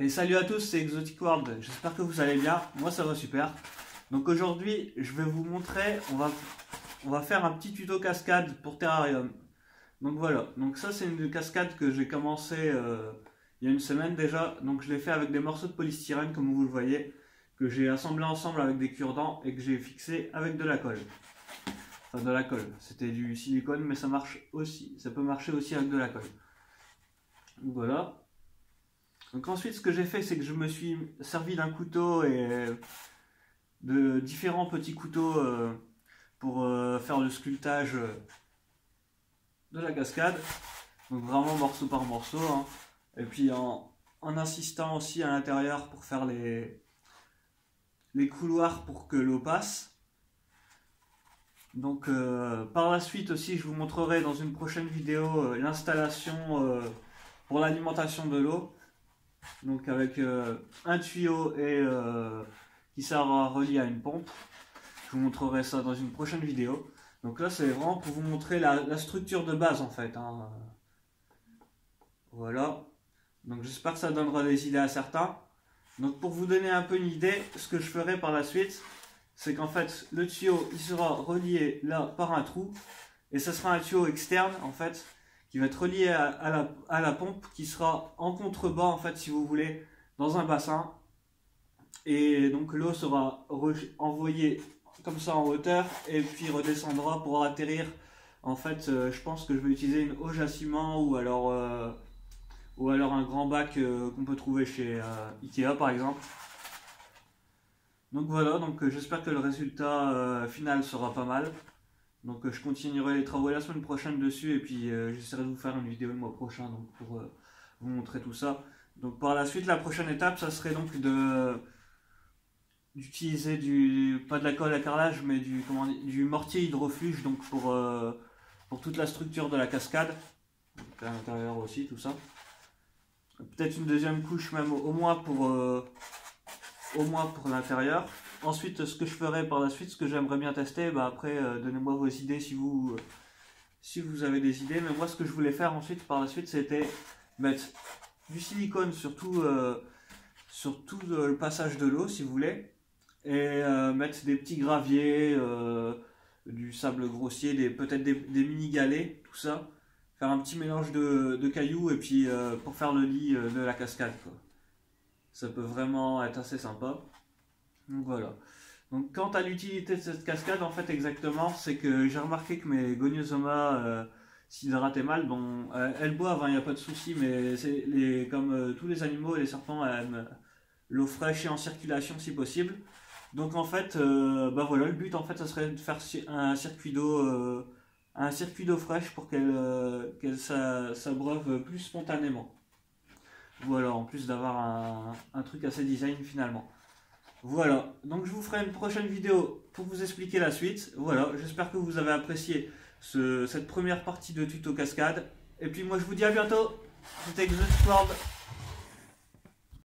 Et salut à tous, c'est Exotic World, j'espère que vous allez bien, moi ça va super. Donc aujourd'hui, je vais vous montrer, on va faire un petit tuto cascade pour Terrarium. Donc voilà, donc ça c'est une cascade que j'ai commencé il y a une semaine déjà. Donc je l'ai fait avec des morceaux de polystyrène comme vous le voyez, que j'ai assemblé ensemble avec des cure-dents et que j'ai fixé avec de la colle. Enfin de la colle, c'était du silicone mais ça marche aussi, ça peut marcher aussi avec de la colle. Donc voilà. Donc ensuite ce que j'ai fait c'est que je me suis servi d'un couteau et de différents petits couteaux pour faire le sculptage de la cascade. Donc vraiment morceau par morceau, hein. Et puis en insistant aussi à l'intérieur pour faire les couloirs pour que l'eau passe. Donc par la suite aussi je vous montrerai dans une prochaine vidéo l'installation pour l'alimentation de l'eau. Donc avec un tuyau et qui sera relié à une pompe. Je vous montrerai ça dans une prochaine vidéo. Donc là c'est vraiment pour vous montrer la structure de base en fait, hein. Voilà. Donc j'espère que ça donnera des idées à certains. Donc pour vous donner un peu une idée, ce que je ferai par la suite, c'est qu'en fait le tuyau il sera relié là par un trou. Et ce sera un tuyau externe en fait, qui va être relié à la pompe, qui sera en contrebas en fait si vous voulez, dans un bassin. Et donc l'eau sera envoyée comme ça en hauteur et puis redescendra pour atterrir. En fait je pense que je vais utiliser une auge à ciment ou alors un grand bac qu'on peut trouver chez Ikea par exemple. Donc voilà, donc j'espère que le résultat final sera pas mal. Donc je continuerai les travaux la semaine prochaine dessus et puis j'essaierai de vous faire une vidéo le mois prochain donc, pour vous montrer tout ça. Donc par la suite, la prochaine étape, ça serait donc d'utiliser pas de la colle à carrelage, mais du mortier hydrofuge donc pour toute la structure de la cascade. Donc à l'intérieur aussi, tout ça. Peut-être une deuxième couche même au moins pour l'intérieur. Ensuite, ce que je ferai par la suite, ce que j'aimerais bien tester, bah après, donnez-moi vos idées si vous avez des idées. Mais moi, ce que je voulais faire ensuite, par la suite, c'était mettre du silicone sur tout le passage de l'eau, si vous voulez, et mettre des petits graviers, du sable grossier, peut-être des mini galets, tout ça. Faire un petit mélange de cailloux et puis pour faire le lit de la cascade, quoi. Ça peut vraiment être assez sympa. Donc voilà. Donc quant à l'utilité de cette cascade, en fait exactement, c'est que j'ai remarqué que mes Goniosoma s'hydrataient mal. Bon, elles boivent, il n'y a pas de souci, mais comme tous les animaux, les serpents aiment l'eau fraîche et en circulation si possible. Donc en fait, bah voilà, le but en fait, ça serait de faire un circuit d'eau fraîche pour qu'elles s'abreuvent plus spontanément. Voilà, en plus d'avoir un truc assez design finalement. Voilà, donc je vous ferai une prochaine vidéo pour vous expliquer la suite. Voilà, j'espère que vous avez apprécié cette première partie de tuto cascade. Et puis moi je vous dis à bientôt. C'était Exotic World.